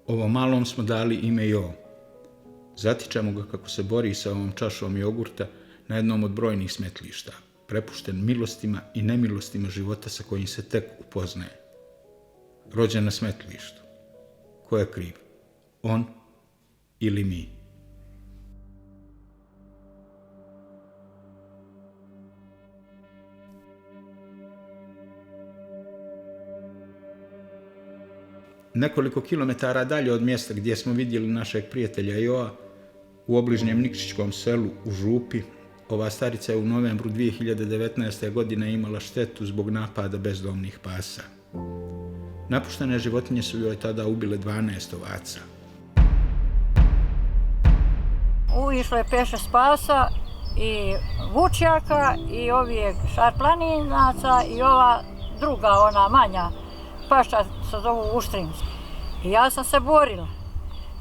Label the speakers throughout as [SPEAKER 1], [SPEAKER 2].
[SPEAKER 1] Ovom malom smo dali ime Jo. Zatičemo ga kako se bori sa ovom čašom jogurta na jednom od brojnih smetlišta, prepušten milostima i nemilostima života sa kojim se tek upoznaje. Rođen na smetlištu. Ko je kriv? On ili mi? Nekoliko kilometara dalje od mjesta gdje smo vidjeli našeg prijatelja Joa, u obližnjem Nikšićkom selu u Župi, ova starica je u novembru 2019. godine imala štetu zbog napada bezdomnih pasa. Napuštene životinje su joj tada ubile 12 ovaca.
[SPEAKER 2] Išlo je 5-6 pasa i vučjaka i ovih šarplaninaca i ova druga, ona manja paša se zovu uštrimski. I ja sam se borila.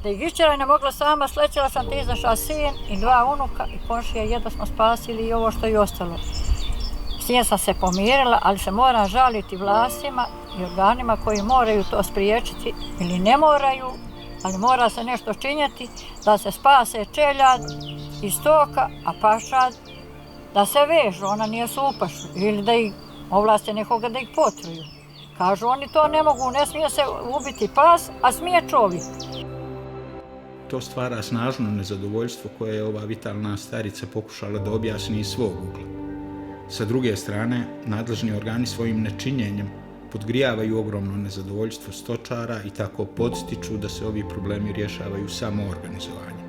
[SPEAKER 2] Da ih išćera ne mogla sama, slećela sam te izašla sin i 2 unuka i komšija, jedno smo spasili i ovo što je ostalo. S njim sam se pomirila, ali se moram žaliti vlastima i organima koji moraju to spriječiti ili ne moraju, ali mora se nešto činiti da se spase čeljad i stoka, a pašad da se vežu, ona nije su upašu, ili da ih ovlaste nekoga da ih potruju. Kažu oni to ne mogu, ne smije se ubiti pas, a smije čovjek.
[SPEAKER 1] To stvara snažno nezadovoljstvo koje je ova vitalna starica pokušala da objasni iz svog ugla. Sa druge strane, nadležni organi svojim nečinjenjem podgrijavaju ogromno nezadovoljstvo stočara i tako podstiču da se ovi problemi rješavaju samoorganizovanjem.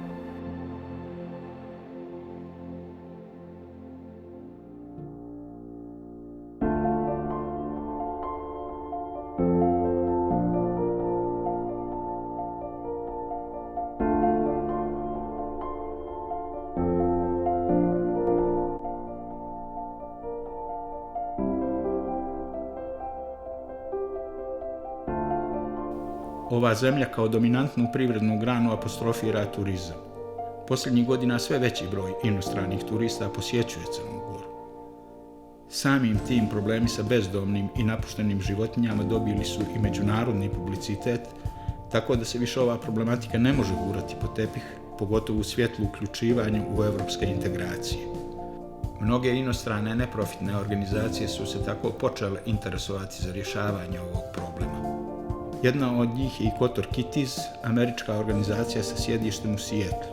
[SPEAKER 1] Ova zemlja kao dominantnu privrednu granu apostrofira turizam. Posljednjih godina sve veći broj inostranih turista posjećuje Crnu Goru. Samim tim problemi sa bezdomnim i napuštenim životinjama dobili su i međunarodni publicitet, tako da se više ova problematika ne može gurati pod tepih, pogotovo u svjetlu uključivanja u evropske integracije. Mnoge inostrane neprofitne organizacije su se tako počele interesovati za rješavanje ovog problema. Jedna od njih je i Kotor Kitties, američka organizacija sa sjedištem u Sijetlu.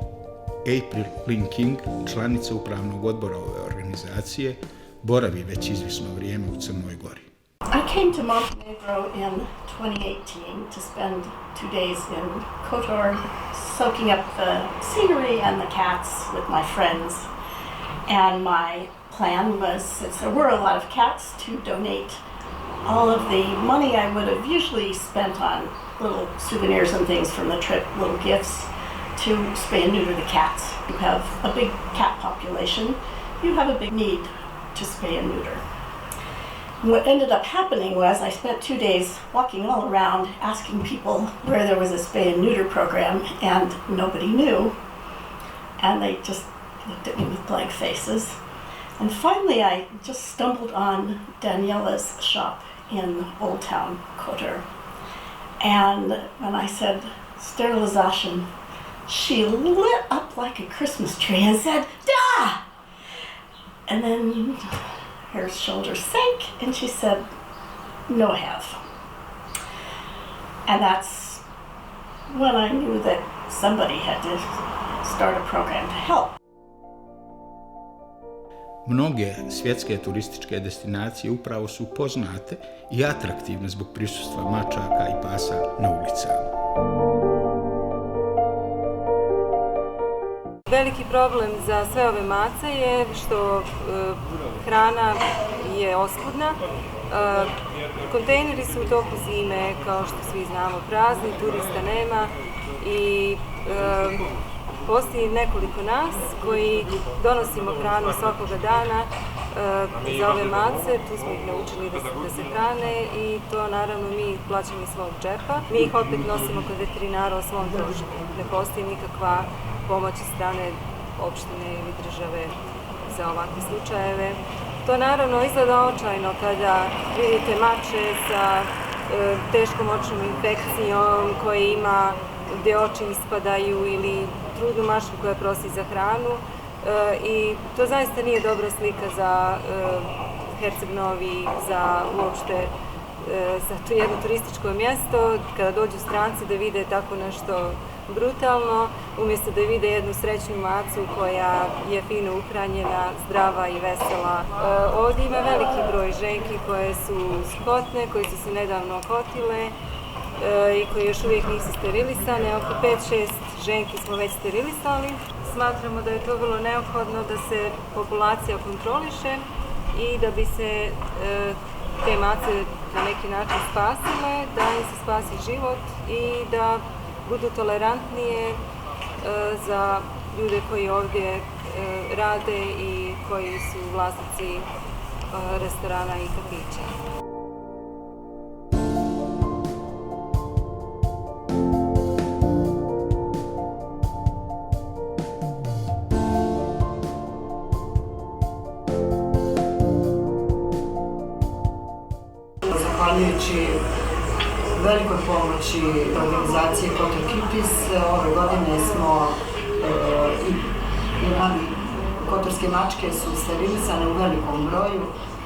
[SPEAKER 1] April Lynn King, članica upravnog odbora ove organizacije, boravi već izvjesno vrijeme u Crnoj Gori.
[SPEAKER 3] I came to Montenegro in 2018 to spend 2 days in Kotor, soaking up the scenery and the cats with my friends. And my plan was, since there were a lot of cats, to donate all of the money I would have usually spent on little souvenirs and things from the trip, little gifts, to spay and neuter the cats. You have a big cat population, you have a big need to spay and neuter. What ended up happening was I spent 2 days walking all around asking people where there was a spay and neuter program, and nobody knew. And they just looked at me with blank faces. And finally I just stumbled on Daniela's shop in Old Town, Kotor. And when I said sterilization, she lit up like a Christmas tree and said, "Da!" And then her shoulders sank and she said, "No, I have." And that's when I knew that somebody had to start a program to help.
[SPEAKER 1] Mnoge svjetske turističke destinacije upravo su poznate i atraktivne zbog prisustva mačaka i pasa na ulicama.
[SPEAKER 4] Veliki problem za sve ove mace je što hrana je oskudna. Kontejneri su u toku zime, kao što svi znamo, prazni, turista nema i postoji nekoliko nas koji donosimo hranu svakoga dana za ove mace. Tu smo ih naučili da se hrane i to naravno mi plaćamo iz svog džepa. Mi ih opet nosimo kod veterinara o svom trošku. Ne postoji nikakva pomoć iz strane opštine ili države za ovakve slučajeve. To naravno izgleda očajno kada vidite mače sa teškom očnom infekcijom koje ima gdje oči ispadaju ili trudnu mačku koja prosi za hranu. I to zaista nije dobra slika za Herceg Novi, za uopšte za jedno turističko mjesto, kada dođu stranci da vide tako nešto brutalno, umjesto da vide jednu srećnu macu koja je fino uhranjena, zdrava i vesela. Ovdje ima veliki broj ženki koje su skotne, koje su se nedavno okotile i koje još uvijek nisu sterilisane. Oko 5-6 ženki smo već sterilisali. Smatramo da je to vrlo neophodno da se populacija kontroliše i da bi se te mace na neki način spasile, da im se spasi život i da budu tolerantnije za ljude koji ovdje rade i koji su vlasnici restorana i kafića.
[SPEAKER 5] Zahvaljujući velikoj pomoći organizacije Kotor Kitties, ove godine smo imali kotorske mačke su sterilisane u velikom broju,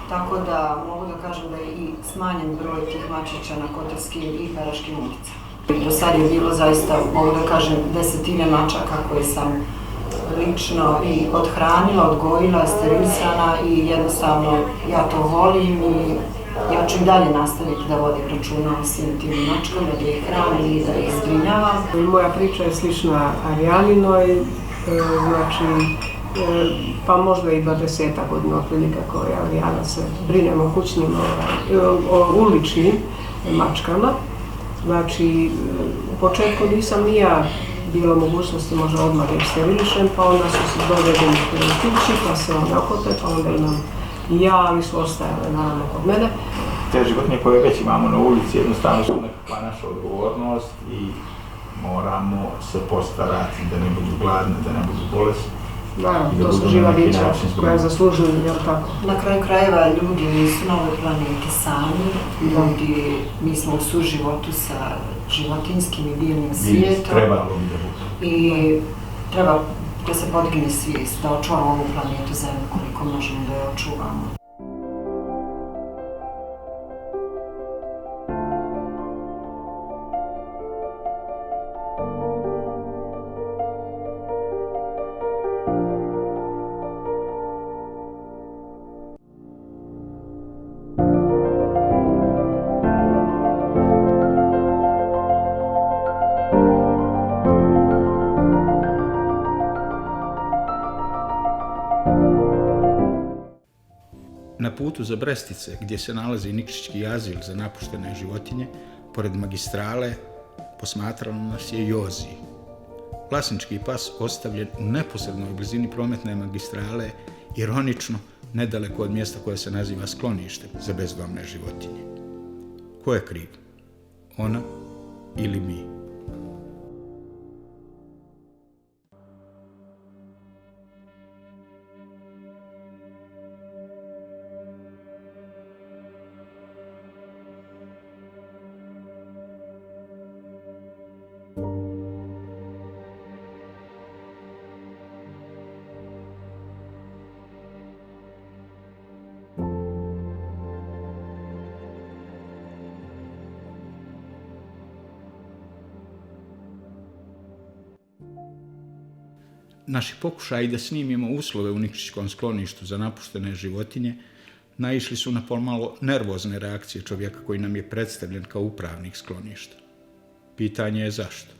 [SPEAKER 5] tako da mogu da kažem da je i smanjen broj tih mačića na kotorskim i peraškim ulicama. Do sad je bilo zaista, mogu da kažem, 10 mačaka koje sam lično i odhranila, odgojila, sterilisana i jednostavno ja to volim i ja ću i dalje nastaviti da vodim računa o svim tim mačkama, da ih hranim i da ih zbrinjavam.
[SPEAKER 6] Moja priča je slična Arijaninoj, znači pa možda i 20 godina otprilike kao je Arijana se brinemo o kućnim, o uličnim mačkama. Znači u početku nisam ni ja bilo mogućnosti možda odmah da ih sterilišem, pa onda su se dovedeni kući, pa se one okote, pa onda imam i ja, ali su ostajale naravno kod mene.
[SPEAKER 1] Te životinje koje već imamo na ulici jednostavno su nekakva naša odgovornost i moramo se postarati da ne budu gladne, da ne budu bolesne.
[SPEAKER 6] Naravno, to su živa bića koja zaslužuju, jel tako?
[SPEAKER 5] Na kraju krajeva ljudi nisu na ovoj planeti sami, ljudi, mi smo u suživotu sa životinskim i biljnim svijetom.
[SPEAKER 1] Trebalo bi da budu.
[SPEAKER 5] I treba da se podigne svijest, da očuvamo ovu planetu Zemlju koliko možemo da je očuvamo.
[SPEAKER 1] Na putu za Brestice, gdje se nalazi Nikšićki azil za napuštene životinje, pored magistrale posmatrano nas je Jozi. Vlasnički pas ostavljen u neposrednoj blizini prometne magistrale, ironično, nedaleko od mjesta koje se naziva skloništem za bezdomne životinje. Ko je kriv? Ona ili mi? Naši pokušaji da snimimo uslove u Nikšićkom skloništu za napuštene životinje naišli su na pomalo nervozne reakcije čovjeka koji nam je predstavljen kao upravnik skloništa. Pitanje je zašto?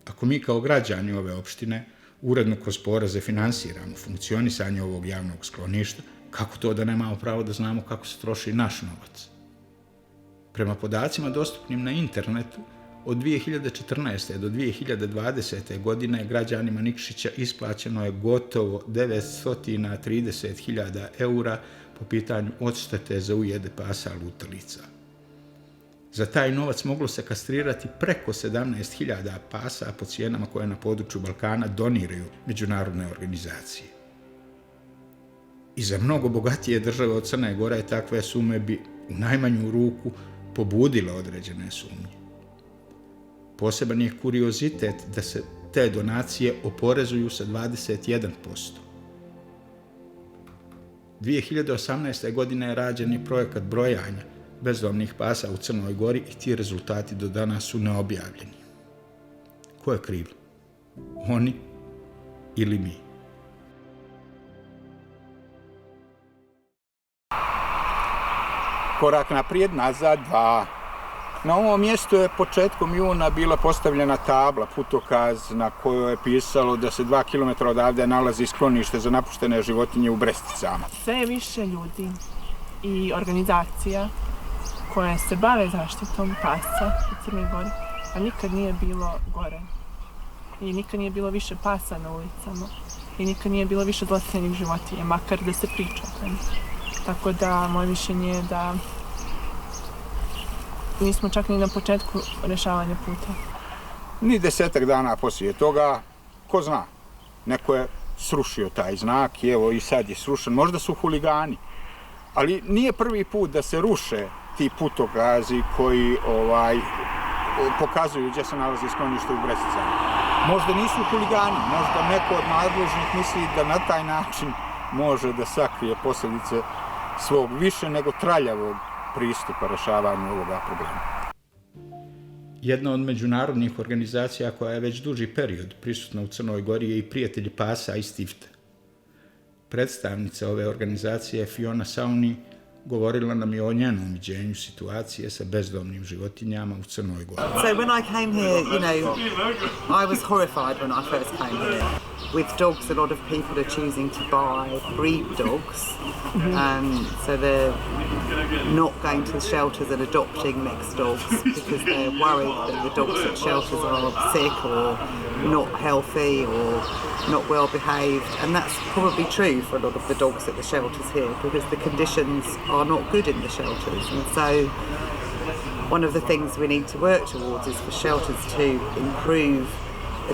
[SPEAKER 1] Ako mi kao građani ove opštine uredno kroz poreze finansiramo funkcionisanje ovog javnog skloništa, kako to da nemamo pravo da znamo kako se troši naš novac? Prema podacima dostupnim na internetu, od 2014. do 2020. godine građanima Nikšića isplaćeno je gotovo 930.000 eura po pitanju odštete za ujede pasa lutalica. Za taj novac moglo se kastrirati preko 17.000 pasa po cijenama koje na području Balkana doniraju međunarodne organizacije. I za mnogo bogatije države od Crne Gore takve sume bi u najmanju ruku pobudile određene sumnje. Poseban je kuriozitet da se te donacije oporezuju sa 21%. 2018. godine je rađen i projekat brojanja bezdomnih pasa u Crnoj Gori i ti rezultati do danas su neobjavljeni. Ko je kriv? Oni ili mi? Korak naprijed, nazad, 2. Na ovom mjestu je početkom juna bila postavljena tabla, putokaz na kojoj je pisalo da se 2 km odavde nalazi sklonište za napuštene životinje u Bresticama.
[SPEAKER 7] Sve je više ljudi i organizacija koje se bave zaštitom pasa u Crnoj Gori, a nikad nije bilo gore. I nikad nije bilo više pasa na ulicama. I nikad nije bilo više zlostavljanih životinja, makar da se priča o tome. Tako da, moje mišljenje je da nismo čak ni na početku rješavanja puta.
[SPEAKER 1] Ni 10 dana poslije toga, ko zna, neko je srušio taj znak i evo i sad je srušen. Možda su huligani, ali nije prvi put da se ruše ti putokazi koji pokazuju gdje se nalazi sklonište u Bresticama. Možda nisu huligani, možda neko od nadležnih misli da na taj način može da sakrije posljedice svog više nego traljavog pristupa rješavanju ovoga problema. Jedna od međunarodnih organizacija koja je već duži period prisutna u Crnoj Gori je i Prijatelji pasa iz Tifta. Predstavnica ove organizacije Fiona Sauni govorila nam je o njenom viđenju situacije sa bezdomnim životinjama u Crnoj Gori.
[SPEAKER 8] So when I came here, I was horrified when I first came here. With dogs, a lot of people are choosing to buy breed dogs, so they're not going to shelters and adopting mixed dogs because they're worried that the dogs at shelters are sick or not healthy or not well behaved, and that's probably true for a lot of the dogs at the shelters here because the conditions are not good in the shelters. And so one of the things we need to work towards is for shelters to improve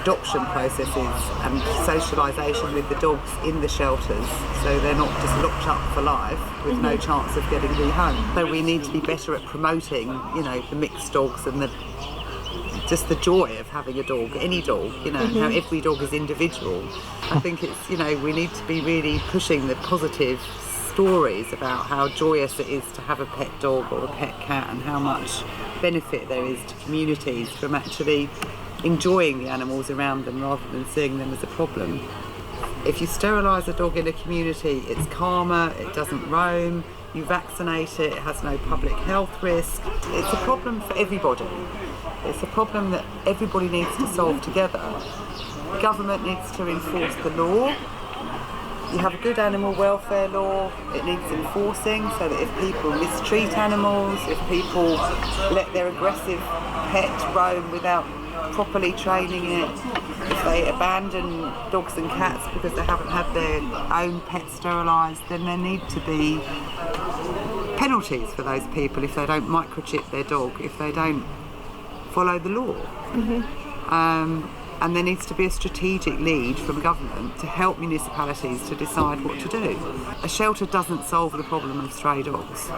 [SPEAKER 8] adoption processes and socialisation with the dogs in the shelters so they're not just locked up for life with no chance of getting rehomed. So we need to be better at promoting, the mixed dogs and just the joy of having a dog, any dog, and how every dog is individual. I think it's, we need to be really pushing the positive stories about how joyous it is to have a pet dog or a pet cat and how much benefit there is to communities from actually enjoying the animals around them rather than seeing them as a problem. If you sterilise a dog in a community, it's calmer, it doesn't roam, you vaccinate it, it has no public health risk. It's a problem for everybody. It's a problem that everybody needs to solve together. Government needs to enforce the law. You have a good animal welfare law, it needs enforcing so that if people mistreat animals, if people let their aggressive pet roam without properly training it, if they abandon dogs and cats because they haven't had their own pet sterilised, then there need to be penalties for those people if they don't microchip their dog, if they don't follow the law. And there needs to be a strategic lead from government to help municipalities to decide what to do. A shelter doesn't solve the problem of stray dogs.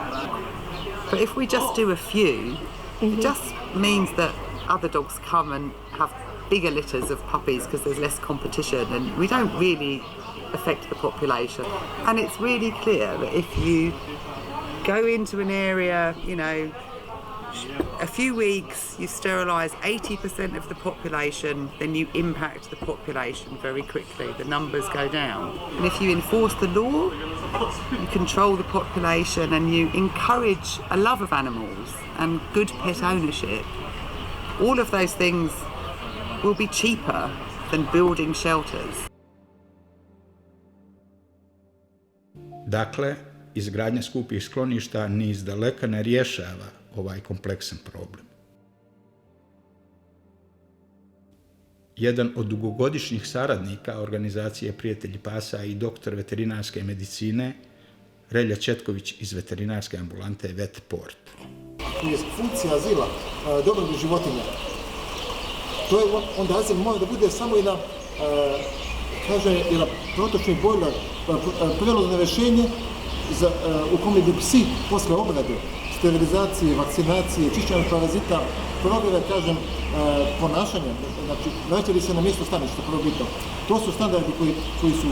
[SPEAKER 8] But if we just do a few, it just means that other dogs come and have bigger litters of puppies because there's less competition, and we don't really affect the population. And it's really clear that if you go into an area, a few weeks, you sterilise 80% of the population, then you impact the population very quickly. The numbers go down. And if you enforce the law, you control the population and you encourage a love of animals and good pet ownership, all of those things will be cheaper than building shelters.
[SPEAKER 1] Dakle, izgradnja skupih skloništa ni izdaleka ne rješava ovaj kompleksan problem. Jedan od dugogodišnjih saradnika organizacije Prijatelji pasa i doktor veterinarske medicine, Relja Četković iz veterinarske ambulante Vetport.
[SPEAKER 9] Funkcija azila, dobrobit životinja, to je onda azil mora da bude samo jedna protočni bojler, prijelazno rješenje u kome bi psi posle obrade sterilizacije, vakcinacije, čišćenja od parazita, provjera, kažem, ponašanja, znači vraća li se na mjesto staništa, prvo bitno. To su standardi koji su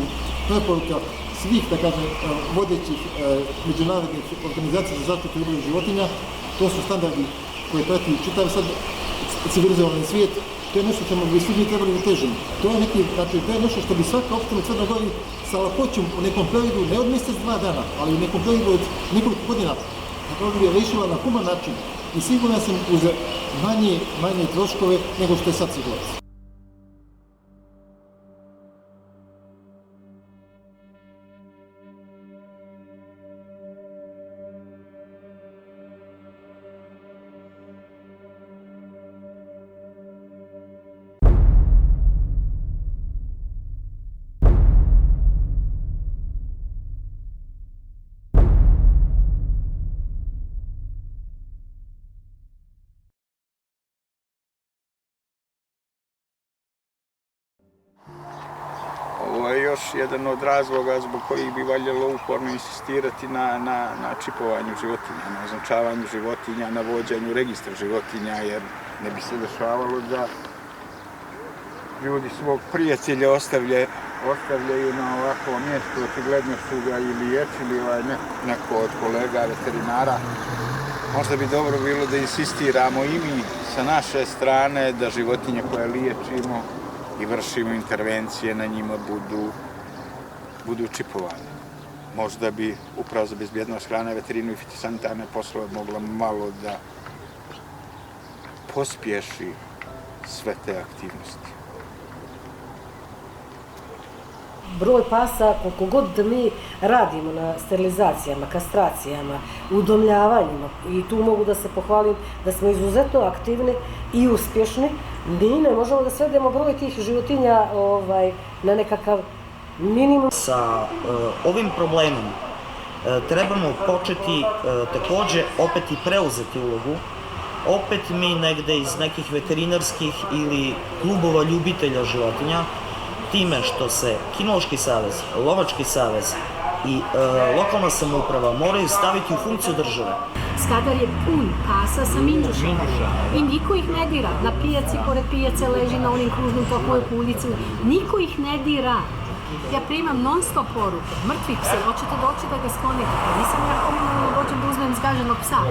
[SPEAKER 9] preporuka svih, da kažem, vodećih međunarodnih organizacija za zaštitu dobrobiti životinja. To su standardi koje prati čitav sad civilizovani svijet. To je nešto čemu bi svi mi trebali da težimo. To je nešto što bi svaka opština u Crnoj Gori sa lakoćom u nekom periodu, ne od mjesec, 2 dana, ali u nekom periodu od nekoliko godina, kako bi je rešila na human način i siguran sam uz manje troškove nego što je sad situacija.
[SPEAKER 1] Ovo je još jedan od razloga zbog kojih bi valjalo uporno insistirati na čipovanju životinja, na označavanju životinja, na vođenju registra životinja, jer ne bi se dešavalo da ljudi svog prijatelja ostavljaju na ovakvom mjestu, očigledno su ga ili liječili neko od kolega veterinara. Možda bi dobro bilo da insistiramo i mi sa naše strane da životinje koje liječimo i vršimo intervencije na njima budu čipovane. Možda bi Uprava za bezbjednost hrane, veterinu i fitosanitarne poslove mogla malo da pospješi sve te aktivnosti.
[SPEAKER 10] Broj pasa, koliko god da mi radimo na sterilizacijama, kastracijama, udomljavanjima, i tu mogu da se pohvalim da smo izuzetno aktivni i uspješni, mi ne možemo da svedemo broj tih životinja na nekakav minimum.
[SPEAKER 11] Sa ovim problemom trebamo početi takođe opet i preuzeti ulogu. Opet mi negde iz nekih veterinarskih ili klubova ljubitelja životinja, time što se Kinološki savez, Lovački savez i lokalna samouprava moraju staviti u funkciju države.
[SPEAKER 12] Skadar je pun pasa sa minjušama i niko ih ne dira. Na pijaci, pored pijace leži na onim kružnim tokovoj ulici. Niko ih ne dira. Ja primam non stop poruke. Mrtvi psi, hoćete doći da ga sklonite? Nisam ja komunalno dođem da uzmem zgaženog psa.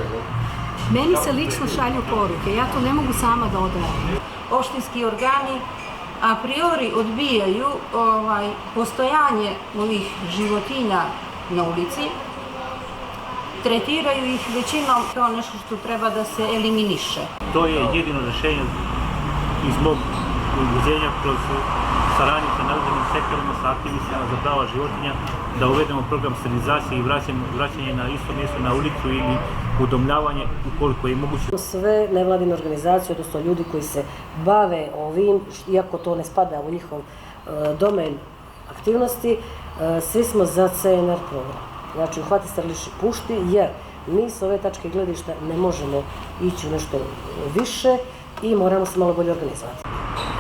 [SPEAKER 12] Meni se lično šalju poruke, ja to ne mogu sama da odradim.
[SPEAKER 13] Opštinski organi a priori odbijaju postojanje ovih životinja na ulici, tretiraju ih većinom kao nešto što treba da se eliminiše.
[SPEAKER 14] To je jedino rešenje iz mog udruženja kroz saradnju sa navedenim sektorima, sa aktivistima za prava životinja, da uvedemo program sterilizacije i vraćanje na isto mjesto, na ulicu ili udomljavanje ukoliko je moguće.
[SPEAKER 10] Sve nevladine organizacije, odnosno ljudi koji se bave ovim, iako to ne spada u njihov domen aktivnosti, svi smo za CNR program. Znači, uhvati, steriliši, pušti, jer mi s ove tačke gledišta ne možemo ići u nešto više i moramo se malo bolje organizovati.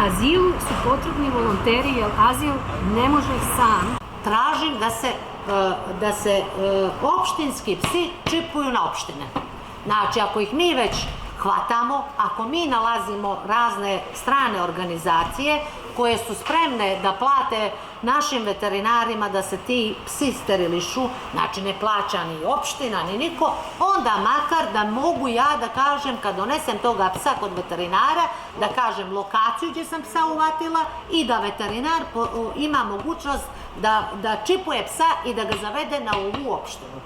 [SPEAKER 12] Azilu su potrebni volonteri, jer azil ne može sam.
[SPEAKER 15] Tražim da se opštinski psi čipuju na opštine. Znači, ako ih mi već hvatamo, ako mi nalazimo razne strane organizacije koje su spremne da plate našim veterinarima da se ti psi sterilišu, znači ne plaća ni opština, ni niko, onda makar da mogu ja da kažem, kad donesem toga psa kod veterinara, da kažem lokaciju gdje sam psa uvatila i da veterinar ima mogućnost da čipuje psa i da ga zavede na ovu opštinu.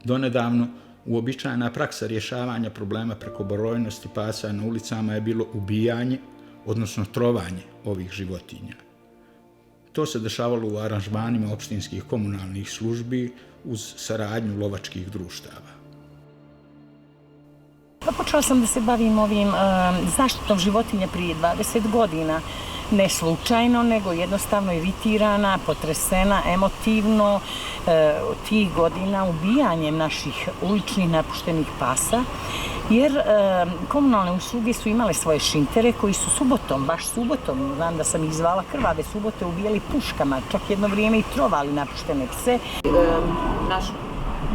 [SPEAKER 1] Donedavno, uobičajena praksa rješavanja problema prekobrojnosti pasa na ulicama je bilo ubijanje, odnosno trovanje ovih životinja. To se dešavalo u aranžmanima opštinskih komunalnih službi uz saradnju lovačkih društava.
[SPEAKER 16] Počela sam da se bavim ovim zaštitom životinja prije 20 godina. Ne slučajno, nego jednostavno iritirana, potresena, emotivno tih godina ubijanjem naših uličnih napuštenih pasa, jer komunalne usluge su imale svoje šintere koji su subotom, baš subotom, znam da sam ih zvala krvave subote, ubijali puškama, čak jedno vrijeme i trovali napuštene pse.
[SPEAKER 17] Naš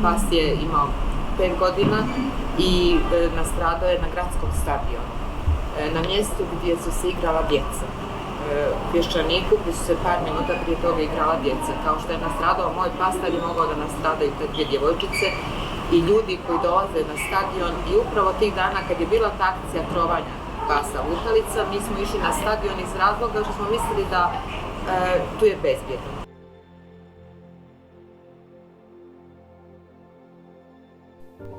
[SPEAKER 17] pas je imao 5 godina i nastradao je na gradskom stadionu, na mjestu gdje su se igrala djeca. U Pješčaniku gdje su se par minuta prije toga igrala djeca. Kao što je nastradao moj pas, tad je mogao da nastradaju te dvije djevojčice i ljudi koji dolaze na stadion. I upravo tih dana kad je bila ta akcija trovanja pasa lutalica, mi smo išli na stadion iz razloga što smo mislili da tu je bezbjedno.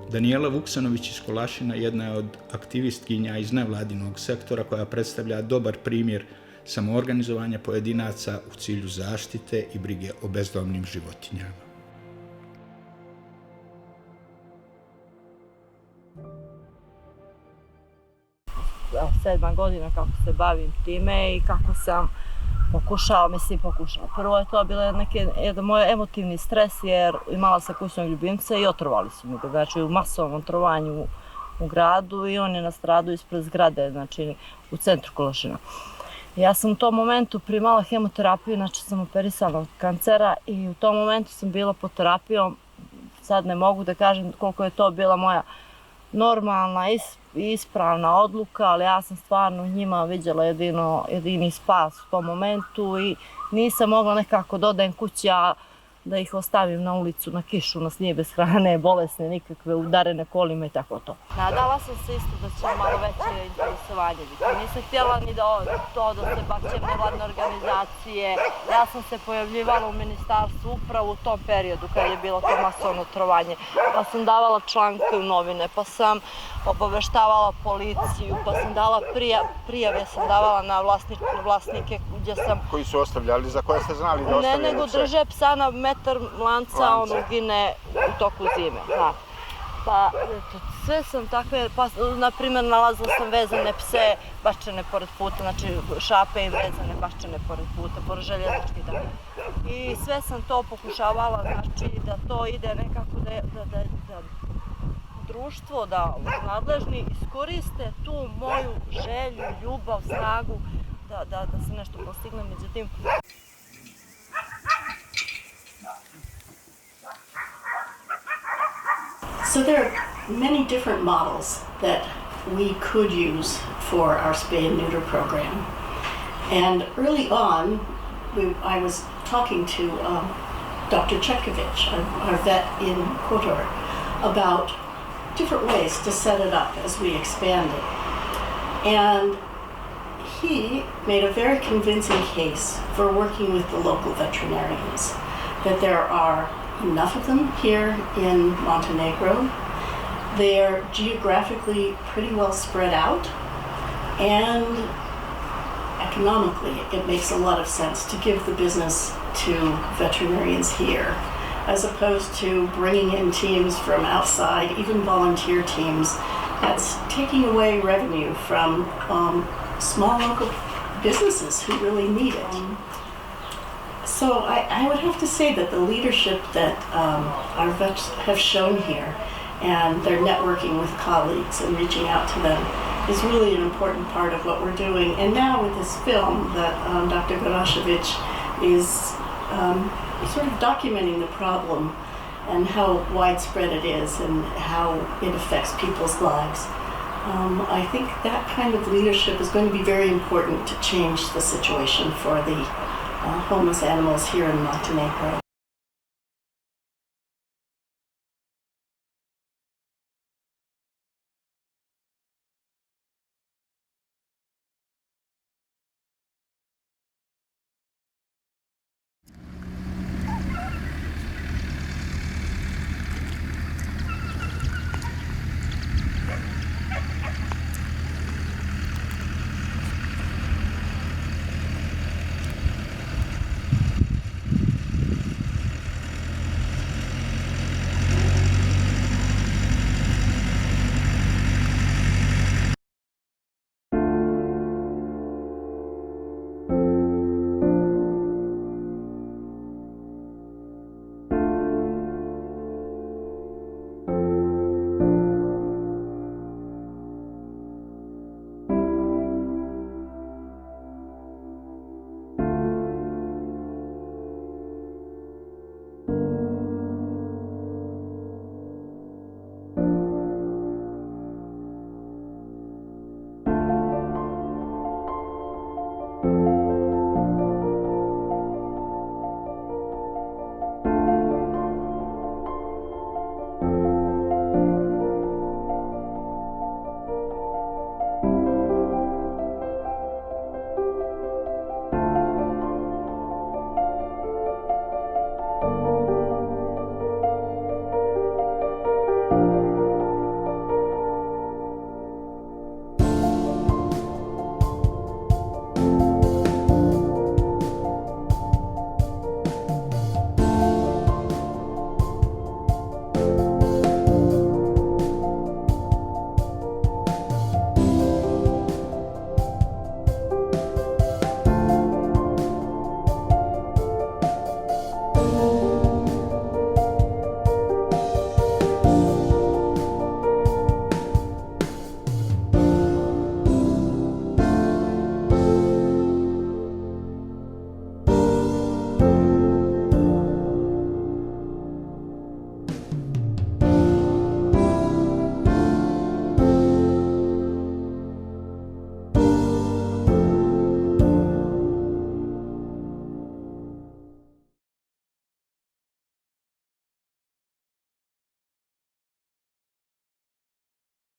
[SPEAKER 1] Danijela Vuksanović iz Kolašina jedna je od aktivistkinja iz nevladinog sektora koja predstavlja dobar primjer samoorganizovanja pojedinaca u cilju zaštite i brige o bezdomnim životinjama.
[SPEAKER 18] Evo, 7 godina kako se bavim time i kako sam pokušao. Prvo je to bilo jedan moj emotivni stres jer imala sam kućnog ljubimca i otrovali su mi ga, znači u masovnom otrovanju u gradu i on je nastradao ispred zgrade, znači u centru Kolašina. Ja sam u tom momentu primala hemoterapiju, znači sam operisana od kancera i u tom momentu sam bila pod terapijom. Sad ne mogu da kažem koliko je to bila moja normalna i ispravna odluka, ali ja sam stvarno u njima vidjela jedini spas u tom momentu i nisam mogla nekako da odem kući, a da ih ostavim na ulicu, na kišu, na snijeg bez hrane, bolesne, nikakve udarene kolima i tako to. Nadala sam se isto da će malo veće interesovanje biti. Nisam htjela ni da se bakćem nevladne organizacije. Ja sam se pojavljivala u ministarstvu upravo u tom periodu kad je bilo to masovno trovanje. Pa sam davala članke u novine, pa sam obaveštavala policiju, pa sam dala prijave, sam davala na vlasnike gdje sam...
[SPEAKER 19] Koji su ostavljali, za koje ste znali da ostavljaju?
[SPEAKER 18] Ne, nego drže psa na metar lanca, on ugine u toku zime. Pa sve sam takve, pa naprimjer nalazila sam vezane pse bačene pored puta, znači šape i vezane bačene pored puta, pored željeznički i tako. I sve sam to pokušavala, znači da to ide nekako da društvo, da nadležni iskoriste tu moju želju, ljubav, snagu, da se nešto postigne, međutim...
[SPEAKER 3] So there are many different models that we could use for our spay and neuter program. And early on, I was talking to Dr. Chetkovich, our vet in Kotor, about different ways to set it up as we expanded. And he made a very convincing case for working with the local veterinarians, that there are enough of them here in Montenegro. They are geographically pretty well spread out, and economically it makes a lot of sense to give the business to veterinarians here, as opposed to bringing in teams from outside, even volunteer teams. That's taking away revenue from small local businesses who really need it. So I would have to say that the leadership that our vets have shown here and their networking with colleagues and reaching out to them is really an important part of what we're doing. And now with this film that Dr. Gorashevich is sort of documenting the problem and how widespread it is and how it affects people's lives. I think that kind of leadership is going to be very important to change the situation for the homeless animals here in Montenegro.
[SPEAKER 20] Thank you.